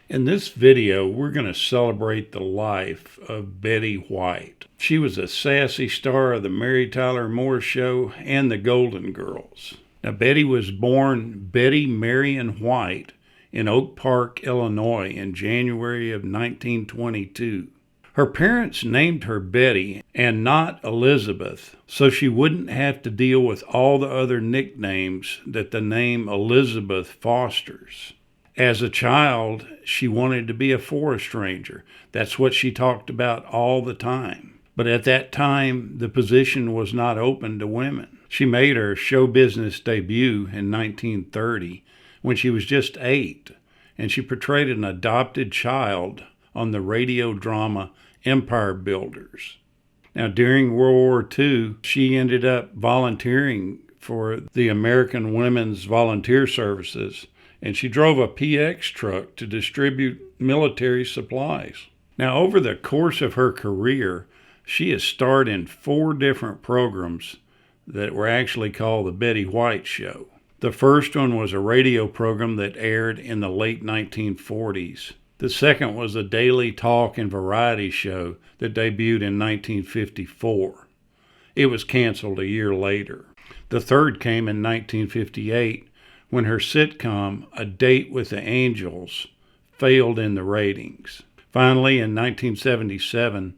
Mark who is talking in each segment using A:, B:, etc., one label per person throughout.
A: In this video, we're going to celebrate the life of Betty White. She was a sassy star of the Mary Tyler Moore Show and the Golden Girls. Now, Betty was born Betty Marion White in Oak Park, Illinois in January of 1922. Her parents named her Betty and not Elizabeth, so she wouldn't have to deal with all the other nicknames that the name Elizabeth fosters. As a child, she wanted to be a forest ranger. That's what she talked about all the time. But at that time, the position was not open to women. She made her show business debut in 1930 when she was just 8, and she portrayed an adopted child on the radio drama Empire Builders. Now, during World War II, she ended up volunteering for the American Women's Volunteer Services, and she drove a PX truck to distribute military supplies. Now, over the course of her career, she has starred in 4 different programs that were actually called The Betty White Show. The first one was a radio program that aired in the late 1940s. The second was a daily talk and variety show that debuted in 1954. It was canceled a year later. The third came in 1958 when her sitcom, A Date with the Angels, failed in the ratings. Finally, in 1977,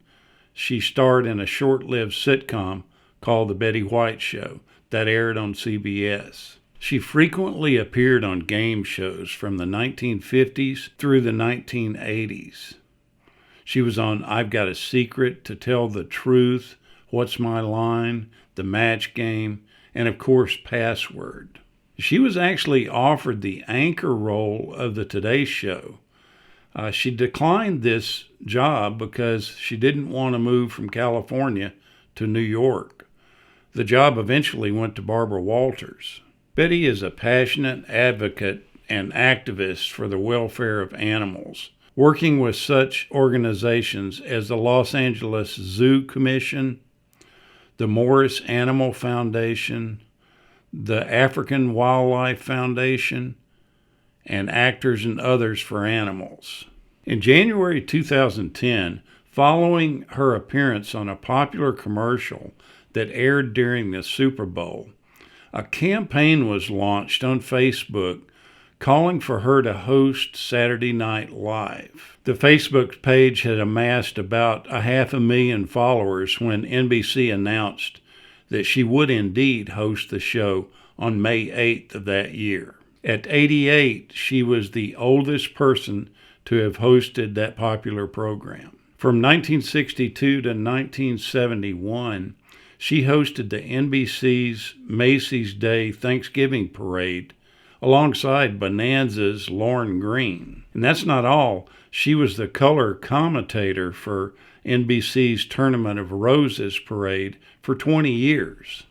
A: she starred in a short-lived sitcom called The Betty White Show that aired on CBS. She frequently appeared on game shows from the 1950s through the 1980s. She was on I've Got a Secret, To Tell the Truth, What's My Line, The Match Game, and of course, Password. She was actually offered the anchor role of the Today Show. She declined this job because she didn't want to move from California to New York. The job eventually went to Barbara Walters. Betty is a passionate advocate and activist for the welfare of animals, working with such organizations as the Los Angeles Zoo Commission, the Morris Animal Foundation, the African Wildlife Foundation, and Actors and Others for Animals. In January 2010, following her appearance on a popular commercial that aired during the Super Bowl, a campaign was launched on Facebook calling for her to host Saturday Night Live. The Facebook page had amassed about 500,000 followers when NBC announced that she would indeed host the show on May 8th of that year. At 88, she was the oldest person to have hosted that popular program. From 1962 to 1971, she hosted the NBC's Macy's Day Thanksgiving Parade alongside Bonanza's Lauren Green. And that's not all. She was the color commentator for NBC's Tournament of Roses parade for 20 years.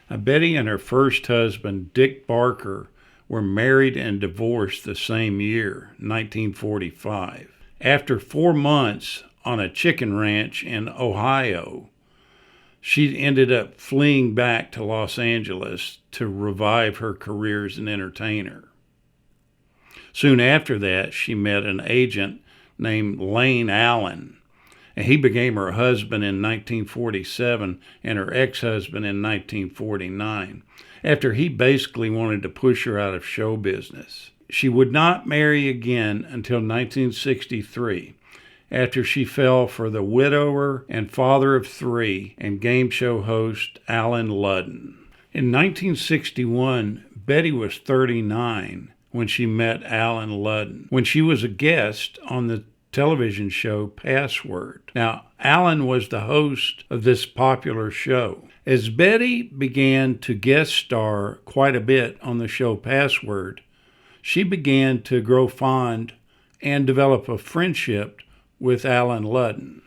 A: Betty and her first husband, Dick Barker, were married and divorced the same year, 1945. After 4 months on a chicken ranch in Ohio, she ended up fleeing back to Los Angeles to revive her career as an entertainer. Soon after that, she met an agent named Lane Allen, and he became her husband in 1947 and her ex-husband in 1949, after he basically wanted to push her out of show business. She would not marry again until 1963, after she fell for the widower and father of 3 and game show host Alan Ludden. In 1961, Betty was 39 when she met Alan Ludden, when she was a guest on the television show Password. Now, Alan was the host of this popular show. As Betty began to guest star quite a bit on the show Password, she began to grow fond and develop a friendship with Alan Ludden.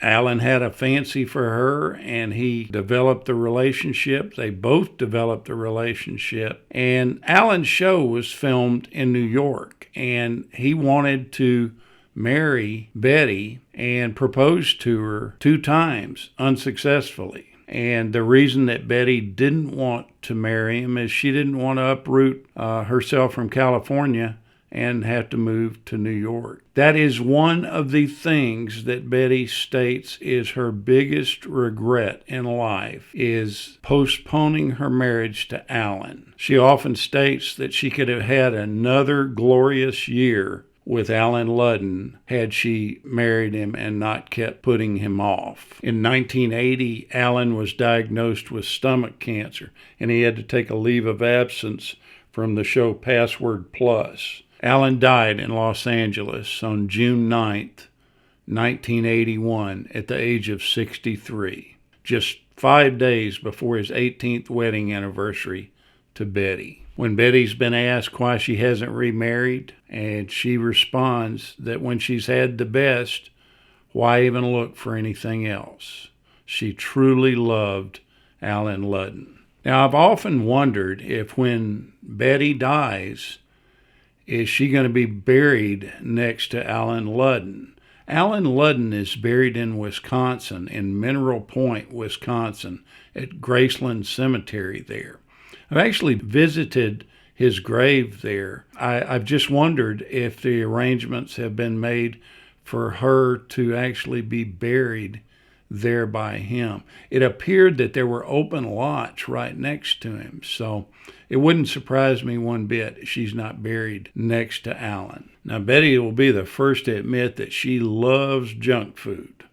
A: Alan had a fancy for her, and he developed the relationship. They both developed the relationship. And Alan's show was filmed in New York, and he wanted to marry Betty and proposed to her 2 times unsuccessfully. And the reason that Betty didn't want to marry him is she didn't want to uproot herself from California and have to move to New York. That is one of the things that Betty states is her biggest regret in life, is postponing her marriage to Alan. She often states that she could have had another glorious year with Alan Ludden had she married him and not kept putting him off. In 1980, Alan was diagnosed with stomach cancer, and he had to take a leave of absence from the show Password Plus. Alan died in Los Angeles on June 9th, 1981, at the age of 63, just 5 days before his 18th wedding anniversary to Betty. When Betty's been asked why she hasn't remarried, and she responds that when she's had the best, why even look for anything else? She truly loved Alan Ludden. Now, I've often wondered if when Betty dies, is she going to be buried next to Alan Ludden? Alan Ludden is buried in Wisconsin, in Mineral Point, Wisconsin, at Graceland Cemetery there. I've actually visited his grave there. I've just wondered if the arrangements have been made for her to actually be buried there by him. It appeared that there were open lots right next to him, so it wouldn't surprise me one bit she's not buried next to Alan. Now, Betty will be the first to admit that she loves junk food.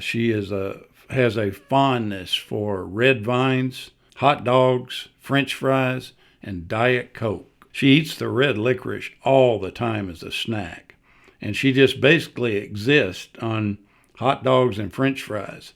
A: She has a fondness for red vines, hot dogs, French fries, and Diet Coke. She eats the red licorice all the time as a snack, and she just basically exists on hot dogs and French fries.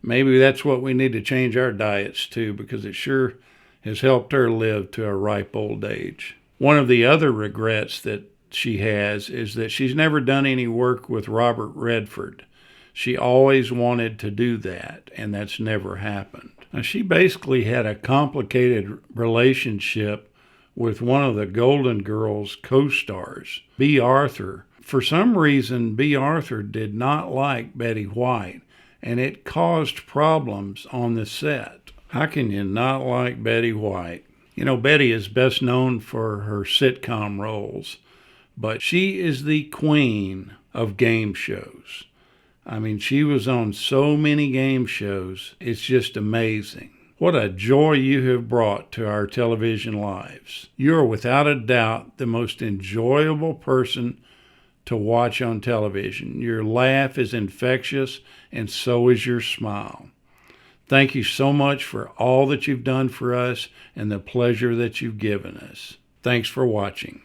A: Maybe that's what we need to change our diets to, because it sure has helped her live to a ripe old age. One of the other regrets that she has is that she's never done any work with Robert Redford. She always wanted to do that, and that's never happened. Now, she basically had a complicated relationship with one of the Golden Girls co-stars, B. Arthur. For some reason, B. Arthur did not like Betty White, and it caused problems on the set. How can you not like Betty White? You know, Betty is best known for her sitcom roles, but she is the queen of game shows. I mean, she was on so many game shows, it's just amazing. What a joy you have brought to our television lives. You are without a doubt the most enjoyable person to watch on television. Your laugh is infectious, and so is your smile. Thank you so much for all that you've done for us and the pleasure that you've given us. Thanks for watching.